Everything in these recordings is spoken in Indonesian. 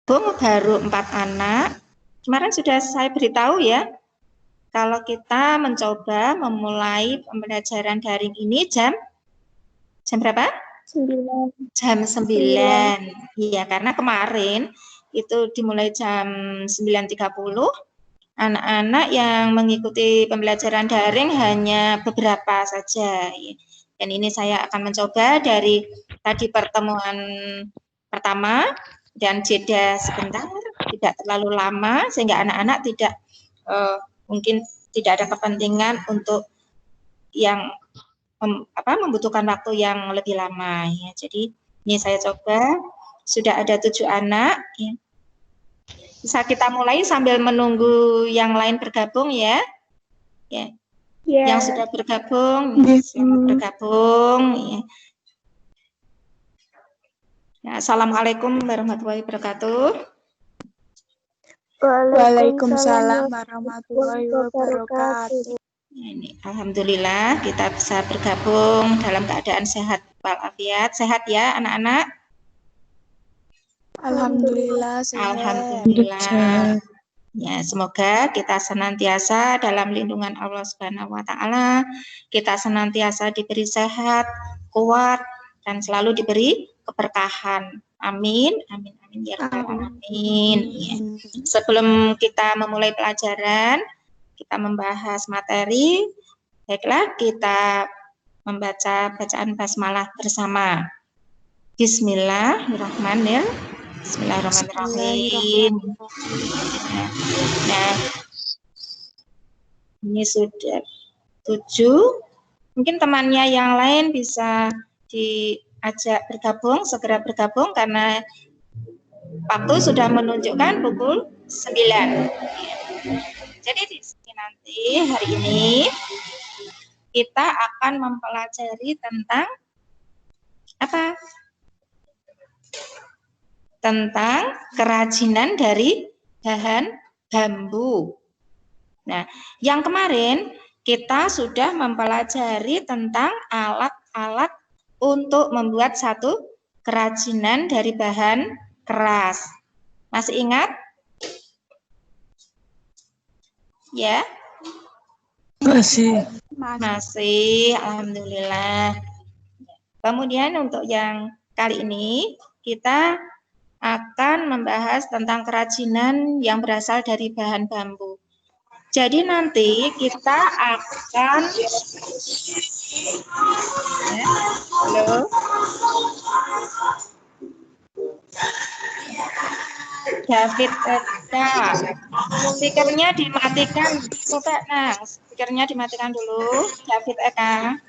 baru 4 anak. Kemarin sudah saya beritahu ya, kalau kita mencoba memulai pembelajaran daring ini jam berapa? 9. Jam 9. Iya, karena kemarin itu dimulai jam 9.30. Anak-anak yang mengikuti pembelajaran daring hanya beberapa saja. Dan ini saya akan mencoba dari tadi pertemuan pertama dan jeda sebentar, tidak terlalu lama sehingga anak-anak tidak mungkin tidak ada kepentingan untuk yang membutuhkan waktu yang lebih lama ya. Jadi ini saya coba, sudah ada 7 anak ya. Bisa kita mulai sambil menunggu yang lain bergabung ya. Ya. Yang sudah bergabung, selamat bergabung ya. Ya, assalamualaikum warahmatullahi wabarakatuh. Waalaikumsalam warahmatullahi wabarakatuh. Ini, alhamdulillah kita bisa bergabung dalam keadaan sehat walafiat. Sehat ya anak-anak? Alhamdulillah sehat. Alhamdulillah. Ya, semoga kita senantiasa dalam lindungan Allah Subhanahu wa taala, kita senantiasa diberi sehat, kuat dan selalu diberi keberkahan. Amin. Amin amin ya rabbal alamin. Ya. Sebelum kita memulai pelajaran, kita membahas materi, baiklah kita membaca bacaan basmalah bersama. Bismillahirrahmanirrahim. Bismillahirrahmanirrahim. Nah, ini sudah 7. Mungkin temannya yang lain bisa diajak bergabung, segera bergabung karena waktu sudah menunjukkan pukul 9. Jadi di sini nanti hari ini kita akan mempelajari tentang apa? Tentang kerajinan dari bahan bambu. Nah, yang kemarin kita sudah mempelajari tentang alat-alat untuk membuat satu kerajinan dari bahan keras. Masih ingat? Ya? Masih. Masih, alhamdulillah. Kemudian untuk yang kali ini kita akan membahas tentang kerajinan yang berasal dari bahan bambu. Jadi nanti kita akan halo. David Eka, speakernya dimatikan. Coba, nah, speakernya dimatikan dulu. David Eka.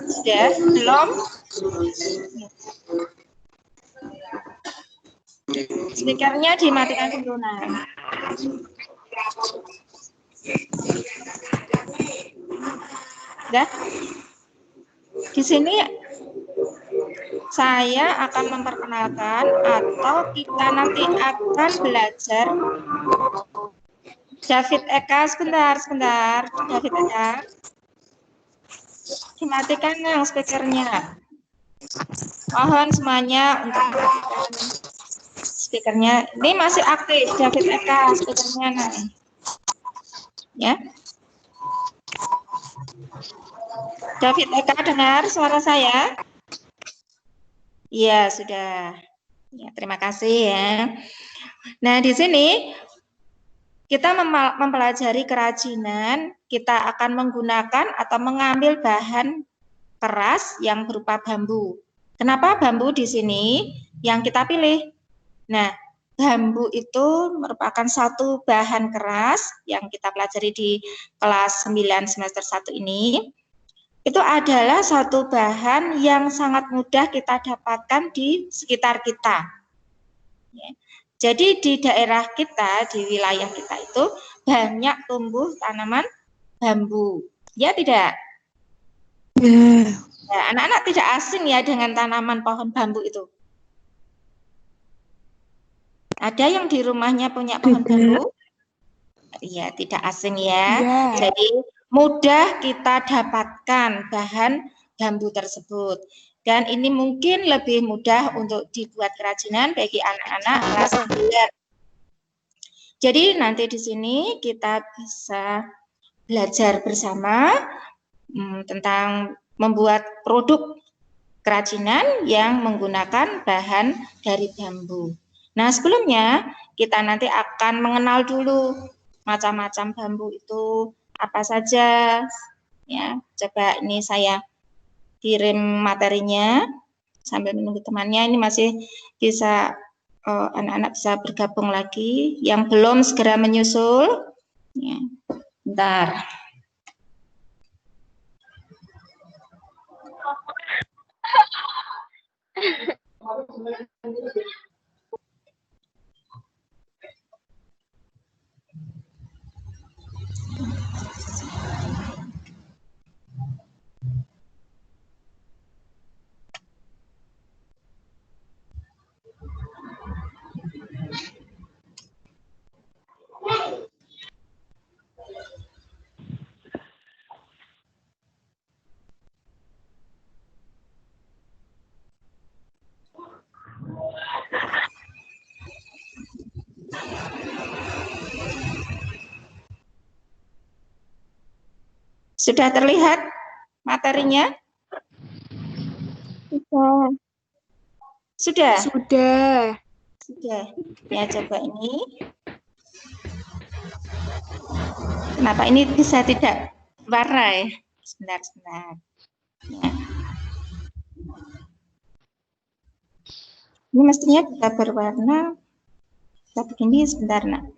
Sudah? Belum? Speakernya dimatikan dulu, nah. Sudah? Di sini saya akan memperkenalkan atau kita nanti akan belajar. David Eka, sebentar. David Eka. Dimatikan yang speakernya. Mohon semuanya untuk mematikan speakernya. Ini masih aktif, David Eka, speakernya. Nah. Ya. David Eka, dengar suara saya? Iya, sudah. Ya, terima kasih ya. Nah, di sini kita mempelajari kerajinan, kita akan menggunakan atau mengambil bahan keras yang berupa bambu. Kenapa bambu di sini yang kita pilih? Nah, bambu itu merupakan satu bahan keras yang kita pelajari di kelas 9 semester 1 ini. Itu adalah satu bahan yang sangat mudah kita dapatkan di sekitar kita. Ya. Jadi di daerah kita, di wilayah kita itu banyak tumbuh tanaman bambu. Ya tidak? Ya, anak-anak tidak asing ya dengan tanaman pohon bambu itu. Ada yang di rumahnya punya pohon bambu? Iya, tidak asing ya. Jadi mudah kita dapatkan bahan bambu tersebut. Dan ini mungkin lebih mudah untuk dibuat kerajinan bagi anak-anak kelas 9. Jadi nanti di sini kita bisa belajar bersama tentang membuat produk kerajinan yang menggunakan bahan dari bambu. Nah, sebelumnya kita nanti akan mengenal dulu macam-macam bambu itu apa saja. Ya, coba ini saya kirim materinya sambil menunggu temannya. Ini masih bisa anak-anak bisa bergabung lagi. Yang belum segera menyusul. Ya, bentar. Sudah terlihat materinya? Sudah. Sudah. Ya, coba ini. Kenapa ini bisa tidak warna ya? Sebentar. Ya. Ini mestinya bisa berwarna. Kita begini sebentar, Nak.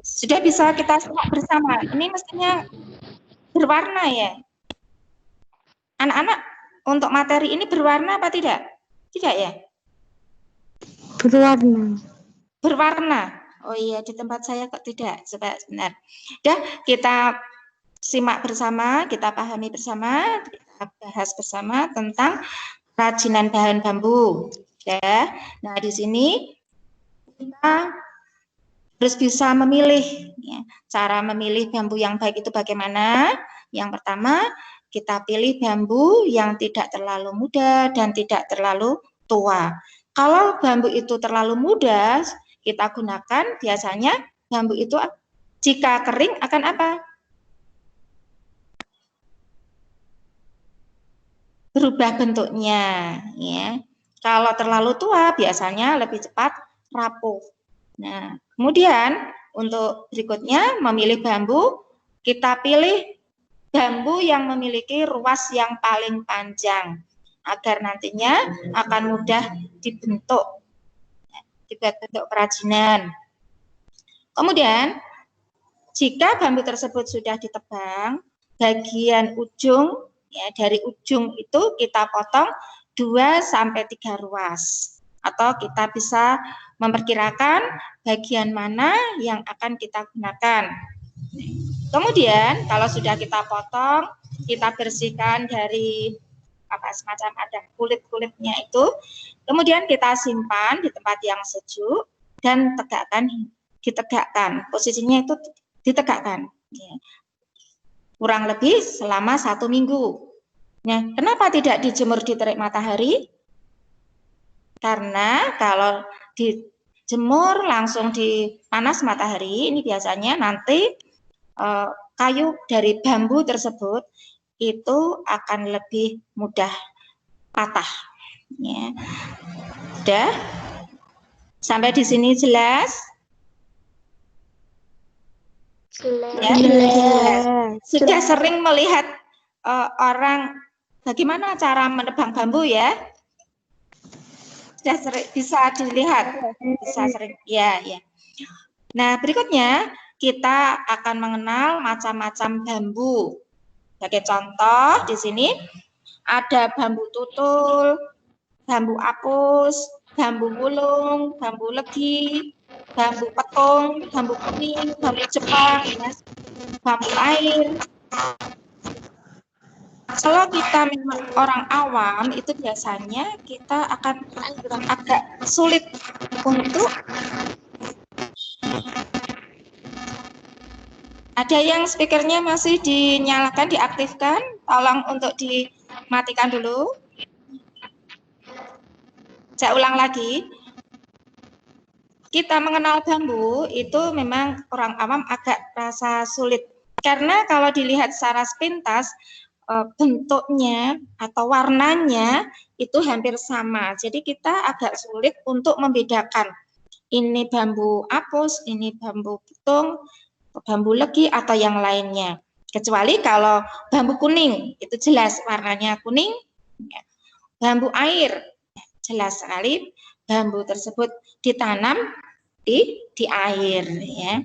Sudah bisa kita simak bersama. Ini mestinya berwarna ya. Anak-anak, untuk materi ini berwarna apa tidak? Tidak ya? Berwarna. Berwarna. Oh iya, di tempat saya kok tidak. Coba sebentar. Dah, kita simak bersama, kita pahami bersama, kita bahas bersama tentang kerajinan bahan bambu. Ya. Nah, di sini kita harus bisa memilih. Ya. Cara memilih bambu yang baik itu bagaimana? Yang pertama, kita pilih bambu yang tidak terlalu muda dan tidak terlalu tua. Kalau bambu itu terlalu muda, kita gunakan biasanya bambu itu jika kering akan apa? Berubah bentuknya. Ya. Kalau terlalu tua biasanya lebih cepat rapuh. Nah, kemudian untuk berikutnya memilih bambu, kita pilih bambu yang memiliki ruas yang paling panjang agar nantinya akan mudah dibentuk kerajinan. Kemudian jika bambu tersebut sudah ditebang, bagian ujung ya dari ujung itu kita potong 2 sampai 3 ruas. Atau kita bisa memperkirakan bagian mana yang akan kita gunakan. Kemudian kalau sudah kita potong, kita bersihkan dari semacam ada kulit-kulitnya itu. Kemudian kita simpan di tempat yang sejuk dan ditegakkan. Posisinya itu ditegakkan. Kurang lebih selama 1 minggu. Nah, kenapa tidak dijemur di terik matahari? Karena kalau dijemur langsung di panas matahari, ini biasanya nanti kayu dari bambu tersebut itu akan lebih mudah patah. Ya. Sudah? Sampai di sini jelas? Ya? Sudah sering melihat orang bagaimana cara menebang bambu ya? Sudah sering, bisa dilihat, bisa sering, ya. Nah, berikutnya kita akan mengenal macam-macam bambu. Sebagai contoh, di sini ada bambu tutul, bambu apus, bambu mulung, bambu legi, bambu petung, bambu kuning, bambu Jepang, bambu air. Kalau kita memang orang awam, itu biasanya kita akan agak sulit untuk Ada yang speakernya masih dinyalakan, diaktifkan? Tolong untuk dimatikan dulu. Saya ulang lagi. Kita mengenal bambu itu memang orang awam agak rasa sulit. Karena kalau dilihat secara sepintas, bentuknya atau warnanya itu hampir sama. Jadi kita agak sulit untuk membedakan. Ini bambu apus, ini bambu petung, bambu legi, atau yang lainnya. Kecuali kalau bambu kuning, itu jelas warnanya kuning. Bambu air, jelas sekali bambu tersebut ditanam di air. Ya.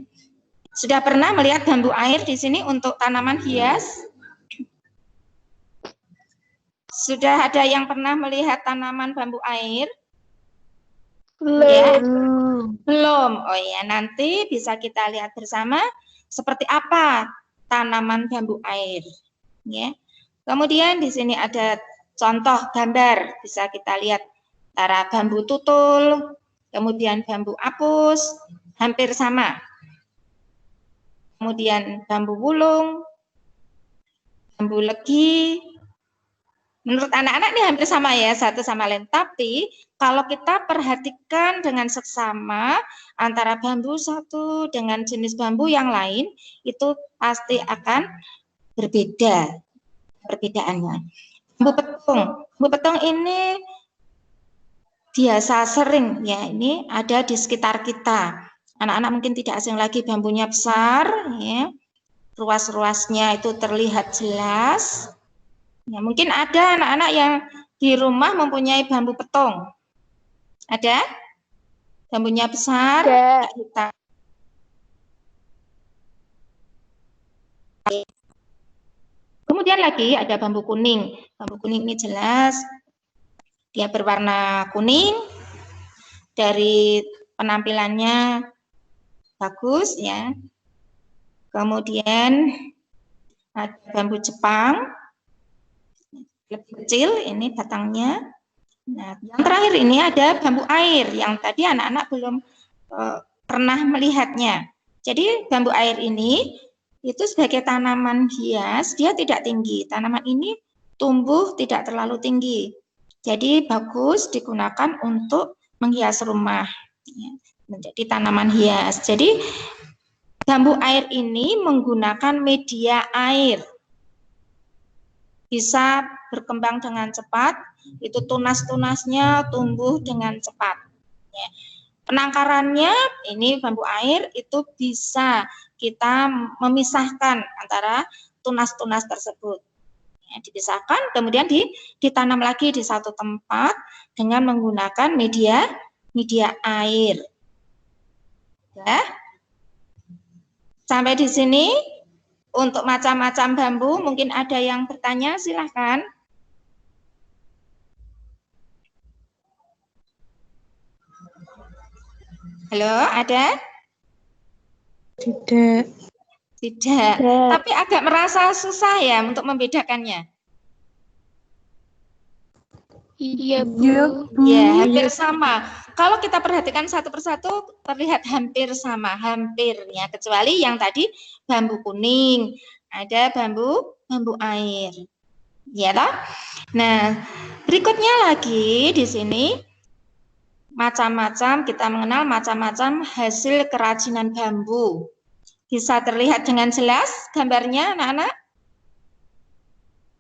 Sudah pernah melihat bambu air di sini untuk tanaman hias? Sudah ada yang pernah melihat tanaman bambu air? Belum. Ya? Belum. Oh ya, nanti bisa kita lihat bersama seperti apa tanaman bambu air. Ya. Kemudian di sini ada contoh gambar, bisa kita lihat antara bambu tutul, kemudian bambu apus, hampir sama. Kemudian bambu wulung, bambu legi. Menurut anak-anak ini hampir sama ya, satu sama lain. Tapi kalau kita perhatikan dengan seksama antara bambu satu dengan jenis bambu yang lain, itu pasti akan berbeda perbedaannya. Bambu petung ini biasa sering ya, ini ada di sekitar kita. Anak-anak mungkin tidak asing lagi, bambunya besar, ya. Ruas-ruasnya itu terlihat jelas. Ya, mungkin ada anak-anak yang di rumah mempunyai bambu petung. Ada? Bambunya besar, Ada. hitam. Kemudian lagi ada bambu kuning. Bambu kuning ini jelas dia berwarna kuning, dari penampilannya bagus ya. Kemudian ada bambu Jepang, lebih kecil ini batangnya. Nah, yang terakhir ini ada bambu air yang tadi anak-anak belum pernah melihatnya. Jadi bambu air ini itu sebagai tanaman hias, dia tidak tinggi. Tanaman ini tumbuh tidak terlalu tinggi. Jadi bagus digunakan untuk menghias rumah, ya, menjadi tanaman hias. Jadi bambu air ini menggunakan media air, bisa berkembang dengan cepat, itu tunas-tunasnya tumbuh dengan cepat. Ya. Penangkarannya ini bambu air itu bisa kita memisahkan antara tunas-tunas tersebut. Ya, dipisahkan, kemudian ditanam lagi di satu tempat dengan menggunakan media air. Ya. Sampai di sini untuk macam-macam bambu, mungkin ada yang bertanya, silahkan. Halo, ada? Tidak. Tidak. Tapi agak merasa susah ya untuk membedakannya. Iya, Bu. Ya, hampir sama. Kalau kita perhatikan satu persatu terlihat hampir sama, hampir ya, kecuali yang tadi bambu kuning, ada bambu air. Ya toh? Nah, berikutnya lagi di sini macam-macam, kita mengenal macam-macam hasil kerajinan bambu. Bisa terlihat dengan jelas gambarnya, anak-anak?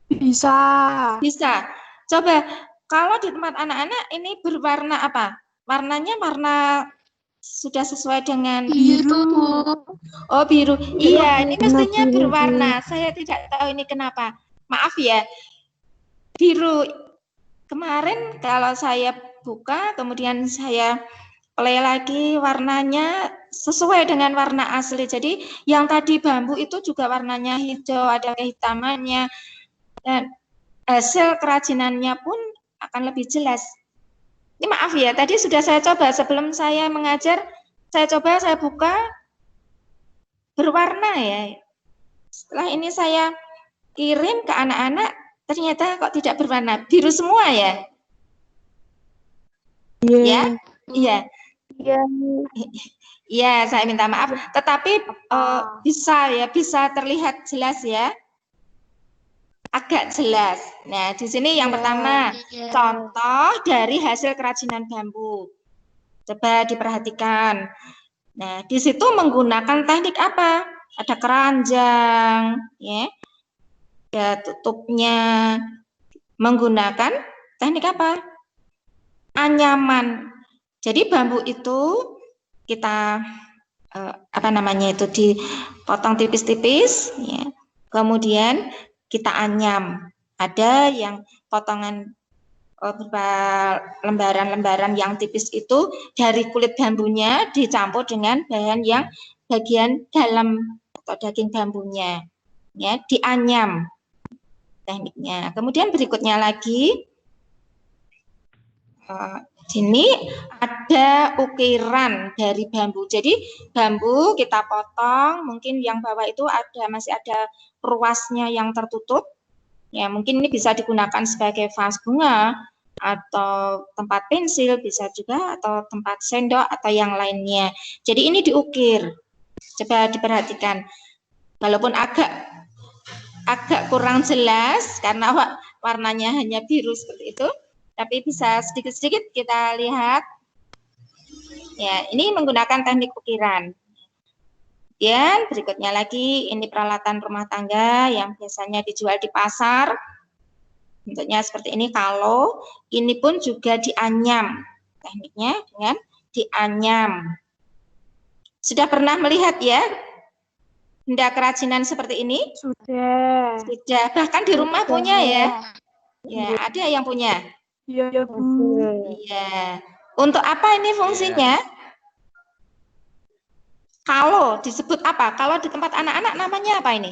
Bisa. Bisa. Coba, kalau di tempat anak-anak ini berwarna apa? Warnanya warna sudah sesuai dengan Biru. Oh, biru. Iya, ini Warna mestinya biru. berwarna. Saya tidak tahu ini kenapa. Maaf ya. Biru. Kemarin kalau saya buka, kemudian saya play lagi, warnanya sesuai dengan warna asli. Jadi yang tadi bambu itu juga warnanya hijau, ada kehitamannya. Dan hasil kerajinannya pun akan lebih jelas. Ini maaf ya, tadi sudah saya coba sebelum saya mengajar, saya buka berwarna ya. Setelah ini saya kirim ke anak-anak, ternyata kok tidak berwarna, biru semua ya. Ya, iya. Iya. Ya, saya minta maaf. Tetapi bisa terlihat jelas ya. Agak jelas. Nah, di sini yang pertama, contoh dari hasil kerajinan bambu. Coba diperhatikan. Nah, di situ menggunakan teknik apa? Ada keranjang, ya. Ada tutupnya. Menggunakan teknik apa? Anyaman. Jadi bambu itu kita dipotong tipis-tipis, ya. Kemudian kita anyam. Ada yang potongan berupa lembaran-lembaran yang tipis itu dari kulit bambunya dicampur dengan bahan yang bagian dalam atau daging bambunya, ya, dianyam tekniknya. Kemudian berikutnya lagi, ini ada ukiran dari bambu. Jadi bambu kita potong, mungkin yang bawah itu masih ada ruasnya yang tertutup. Ya, mungkin ini bisa digunakan sebagai vas bunga atau tempat pensil, bisa juga, atau tempat sendok atau yang lainnya. Jadi ini diukir. Coba diperhatikan. Walaupun agak kurang jelas karena warnanya hanya biru seperti itu. Tapi bisa sedikit-sedikit kita lihat. Ya, ini menggunakan teknik ukiran. Dan berikutnya lagi, ini peralatan rumah tangga yang biasanya dijual di pasar. Bentuknya seperti ini. Kalau ini pun juga dianyam. Tekniknya dengan dianyam. Sudah pernah melihat ya benda kerajinan seperti ini? Sudah. Sudah. Bahkan di rumah punya ya? Ya, ada yang punya? Iya, Bu. Iya. Untuk apa ini fungsinya? Kalau disebut apa? Kalau di tempat anak-anak namanya apa ini?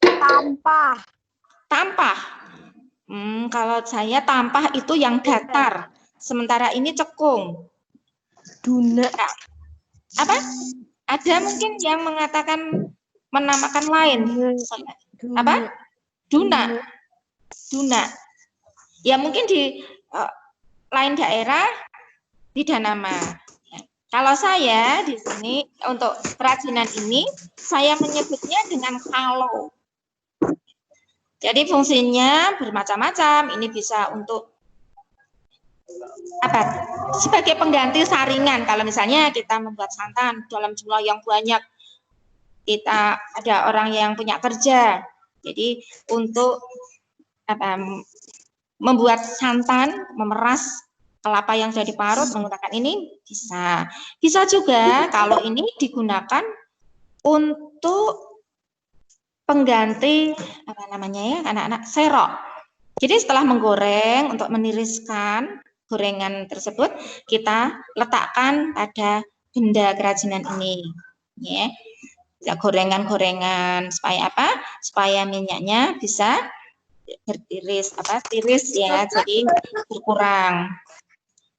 Tampah. Tampah. Kalau saya tampah itu yang datar. Sementara ini cekung. Duna. Apa? Ada mungkin yang mengatakan menamakan lain. Apa? Duna. Duna. Ya mungkin di lain daerah tidak nama. Kalau saya di sini untuk kerajinan ini saya menyebutnya dengan kalau. Jadi fungsinya bermacam-macam. Ini bisa untuk apa? Sebagai pengganti saringan. Kalau misalnya kita membuat santan dalam jumlah yang banyak, kita ada orang yang punya kerja. Jadi untuk membuat santan, memeras kelapa yang sudah diparut menggunakan ini bisa. Bisa juga kalau ini digunakan untuk pengganti anak-anak serok. Jadi setelah menggoreng untuk meniriskan gorengan tersebut, kita letakkan pada benda kerajinan ini, ya. Gorengan-gorengan supaya apa? Supaya minyaknya bisa tiris ya, jadi berkurang.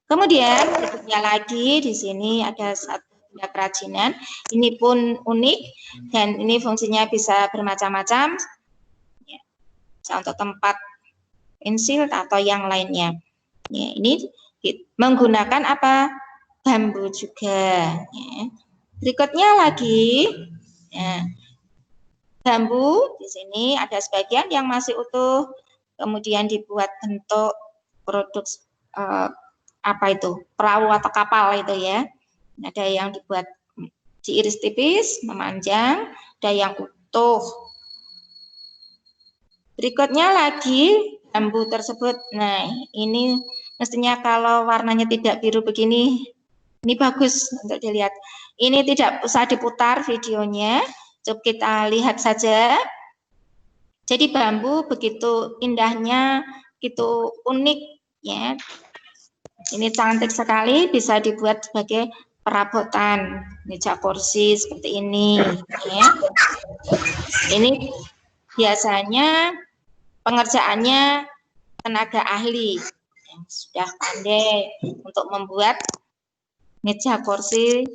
Kemudian berikutnya lagi di sini ada satu benda kerajinan, ini pun unik dan ini fungsinya bisa bermacam-macam, ya, bisa untuk tempat pensil atau yang lainnya. Ya, ini menggunakan apa? Bambu juga. Ya. Berikutnya lagi, ya, bambu di sini ada sebagian yang masih utuh, kemudian dibuat bentuk produk perahu atau kapal itu ya. Ada yang dibuat diiris tipis, memanjang, ada yang utuh. Berikutnya lagi bambu tersebut. Nah, ini mestinya kalau warnanya tidak biru begini, ini bagus untuk dilihat. Ini tidak usah diputar videonya, coba kita lihat saja. Jadi bambu begitu indahnya, begitu unik ya. Ini cantik sekali, bisa dibuat sebagai perabotan, meja kursi seperti ini. Ya. Ini biasanya pengerjaannya tenaga ahli yang sudah pandai untuk membuat meja kursi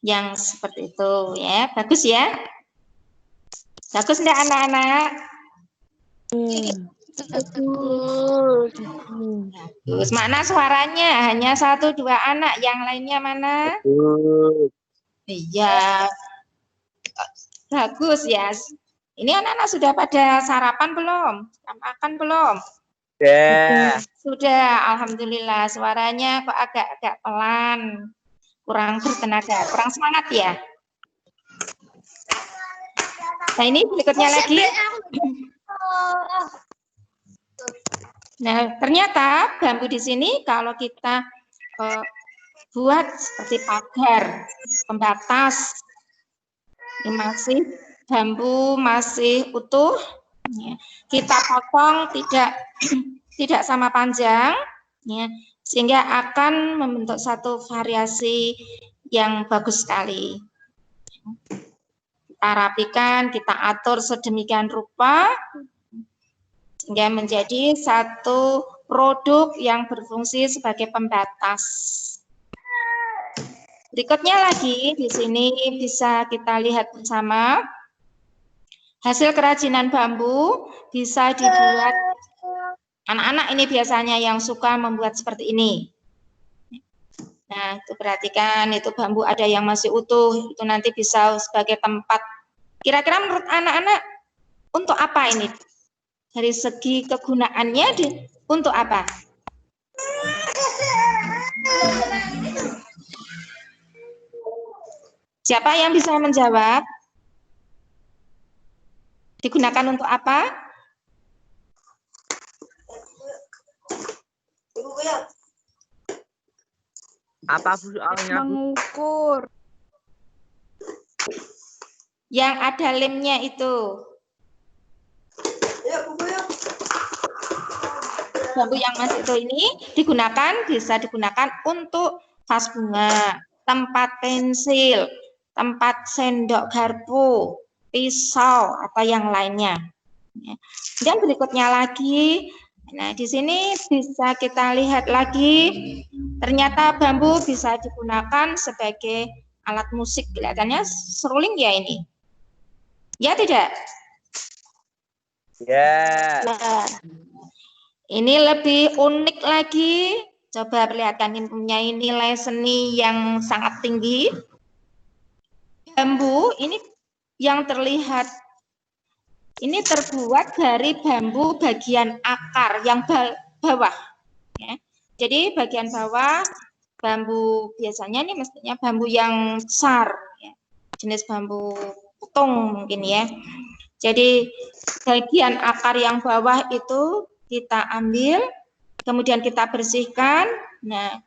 yang seperti itu ya. Bagus ya? Bagus enggak anak-anak? Betul. Terus mana suaranya? Hanya 1, 2 anak, yang lainnya mana? Iya, bagus ya. Ini anak-anak sudah pada sarapan belum? Makan belum? Sudah, alhamdulillah. Suaranya kok agak-agak pelan, kurang bertenaga, kurang semangat ya. Nah ini berikutnya lagi. Nah ternyata bambu di sini kalau kita buat seperti pagar, pembatas, ini masih bambu masih utuh, kita potong tidak sama panjang, ya, sehingga akan membentuk satu variasi yang bagus sekali. Kita rapikan, kita atur sedemikian rupa, sehingga menjadi satu produk yang berfungsi sebagai pembatas. Berikutnya lagi, di sini bisa kita lihat bersama, hasil kerajinan bambu bisa dibuat, anak-anak ini biasanya yang suka membuat seperti ini. Nah, itu perhatikan, itu bambu ada yang masih utuh, itu nanti bisa sebagai tempat. Kira-kira menurut anak-anak, untuk apa ini? Dari segi kegunaannya, untuk apa? Siapa yang bisa menjawab? Digunakan untuk apa? Apa soalnya? Mengukur. Yang ada lemnya itu. Bambu yang masih utuh ini bisa digunakan untuk vas bunga, tempat pensil, tempat sendok garpu, pisau atau yang lainnya. Dan berikutnya lagi, nah di sini bisa kita lihat lagi, ternyata bambu bisa digunakan sebagai alat musik. Kelihatannya seruling ya ini. Ya tidak? Ya. Ini lebih unik lagi. Coba perlihatkan, ini punya nilai seni yang sangat tinggi. Bambu ini yang terlihat ini terbuat dari bambu bagian akar yang bawah. Ya. Jadi bagian bawah bambu biasanya ini mestinya bambu yang besar, ya. Jenis bambu putung mungkin ya. Jadi bagian akar yang bawah itu kita ambil, kemudian kita bersihkan. Nah,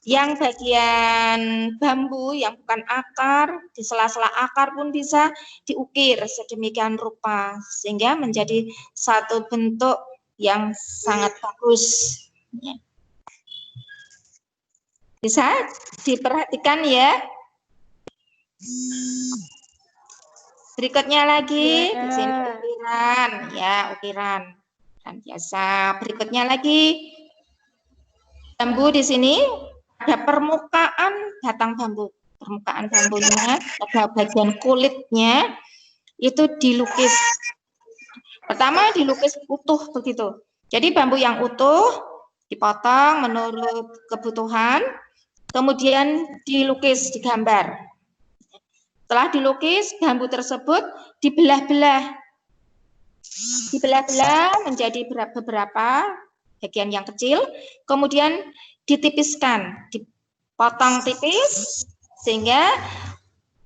yang bagian bambu yang bukan akar, di sela-sela akar pun bisa diukir sedemikian rupa, sehingga menjadi satu bentuk yang sangat bagus. Bisa diperhatikan ya. Berikutnya lagi, di sini ukiran, ya ukiran. Dan biasa. Berikutnya lagi, bambu di sini ada permukaan batang bambu. Permukaan bambunya, ada bagian kulitnya, itu dilukis. Pertama dilukis utuh begitu. Jadi bambu yang utuh dipotong menurut kebutuhan, kemudian dilukis, digambar. Setelah dilukis, bambu tersebut dibelah-belah. Dibelah-belah menjadi beberapa bagian yang kecil, kemudian ditipiskan, dipotong tipis, sehingga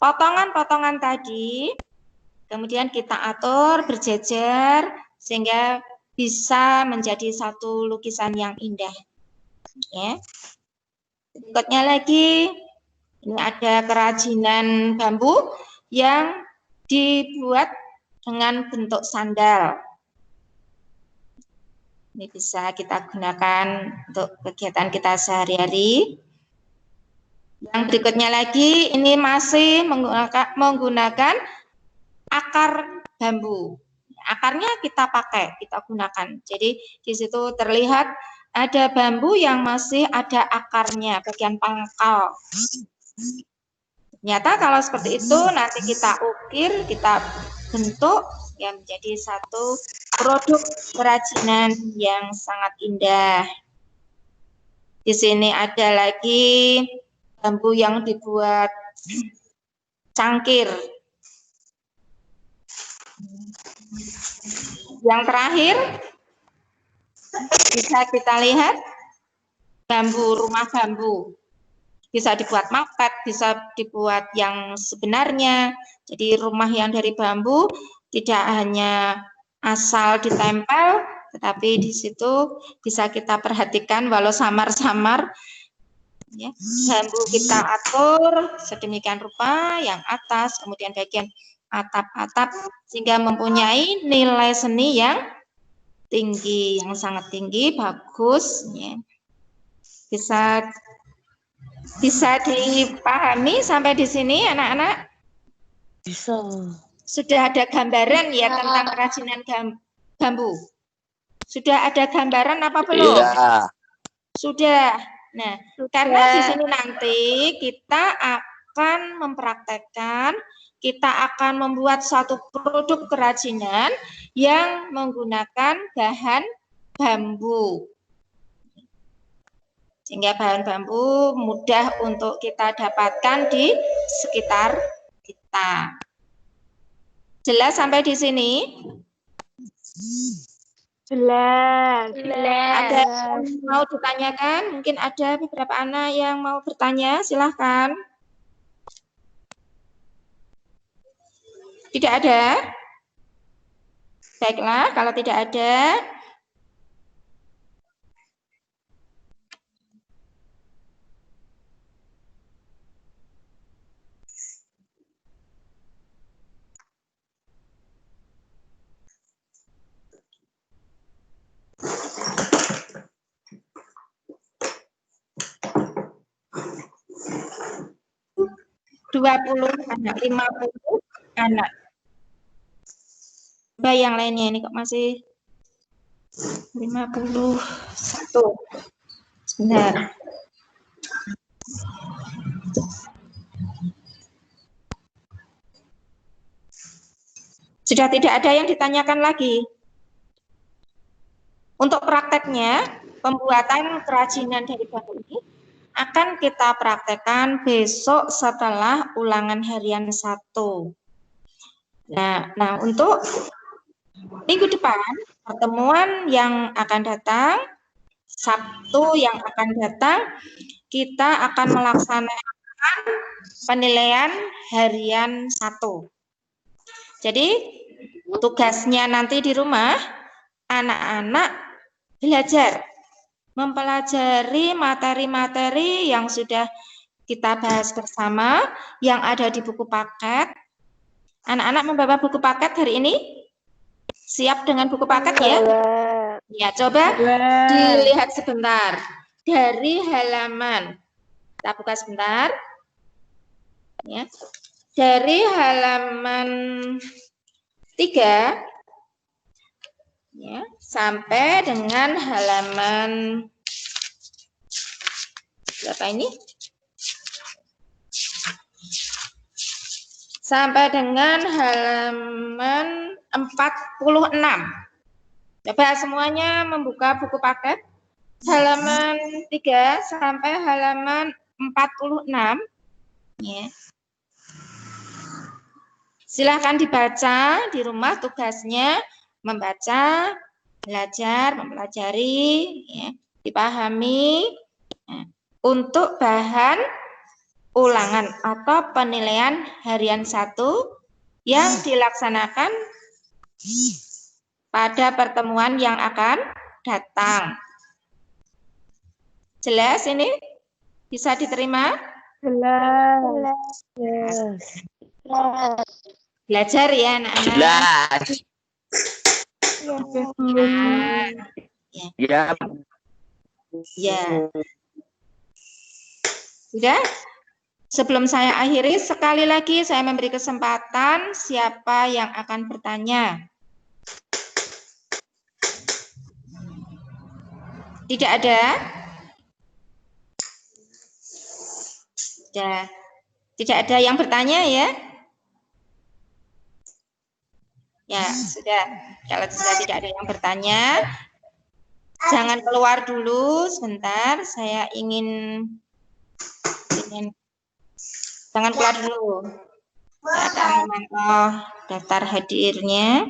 potongan-potongan tadi kemudian kita atur berjejer, sehingga bisa menjadi satu lukisan yang indah. Ya. Berikutnya lagi, ini ada kerajinan bambu yang dibuat dengan bentuk sandal. Ini bisa kita gunakan untuk kegiatan kita sehari-hari. Yang berikutnya lagi, ini masih menggunakan akar bambu. Akarnya kita pakai, kita gunakan. Jadi di situ terlihat ada bambu yang masih ada akarnya, bagian pangkal. Ternyata kalau seperti itu nanti kita ukir, kita bentuk yang menjadi satu produk kerajinan yang sangat indah. Di sini ada lagi bambu yang dibuat cangkir. Yang terakhir bisa kita lihat bambu, rumah bambu. Bisa dibuat mapet, bisa dibuat yang sebenarnya. Jadi rumah yang dari bambu tidak hanya asal ditempel, tetapi di situ bisa kita perhatikan walau samar-samar, ya, bambu kita atur sedemikian rupa, yang atas, kemudian bagian atap-atap, sehingga mempunyai nilai seni yang tinggi, yang sangat tinggi, bagus, ya. Bisa dipahami sampai di sini, anak-anak? Bisa. Sudah ada gambaran ya tentang kerajinan bambu? Sudah ada gambaran apa belum? Iya. Sudah. Nah, karena di sini nanti kita akan mempraktekkan, kita akan membuat satu produk kerajinan yang menggunakan bahan bambu. Sehingga bahan bambu mudah untuk kita dapatkan di sekitar kita. Jelas sampai di sini? Jelas. Ada yang mau ditanyakan? Mungkin ada beberapa anak yang mau bertanya, silahkan. Tidak ada? Baiklah, kalau tidak ada, anak, 50 anak. Coba yang lainnya ini kok masih 51. Sebentar. Sudah tidak ada yang ditanyakan lagi. Untuk prakteknya, pembuatan kerajinan dari bambu ini akan kita praktekkan besok setelah ulangan harian 1. Nah, untuk minggu depan, pertemuan yang akan datang, Sabtu yang akan datang, kita akan melaksanakan penilaian harian 1. Jadi, tugasnya nanti di rumah, anak-anak belajar, mempelajari materi-materi yang sudah kita bahas bersama, yang ada di buku paket. Anak-anak membawa buku paket hari ini? Siap dengan buku paket ya? Ya, coba dilihat sebentar. Dari halaman, kita buka sebentar. Ya. Dari halaman 3 ya, sampai dengan halaman berapa ini? Sampai dengan halaman 46. Coba semuanya membuka buku paket. Halaman 3 sampai halaman 46. Ya. Silahkan dibaca di rumah, tugasnya membaca, belajar, mempelajari, ya, dipahami, ya, untuk bahan ulangan atau penilaian harian 1 yang dilaksanakan pada pertemuan yang akan datang. Jelas ini? Bisa diterima? Jelas. Belajar ya anak-anak. Jelas. Ya. Ya. Sudah? Sebelum saya akhiri, sekali lagi saya memberi kesempatan siapa yang akan bertanya. Tidak ada? Tidak ada yang bertanya ya? Ya, sudah. Kalau sudah tidak ada yang bertanya, jangan keluar dulu sebentar. Saya ingin jangan keluar dulu. Saya akan memantau daftar hadirnya.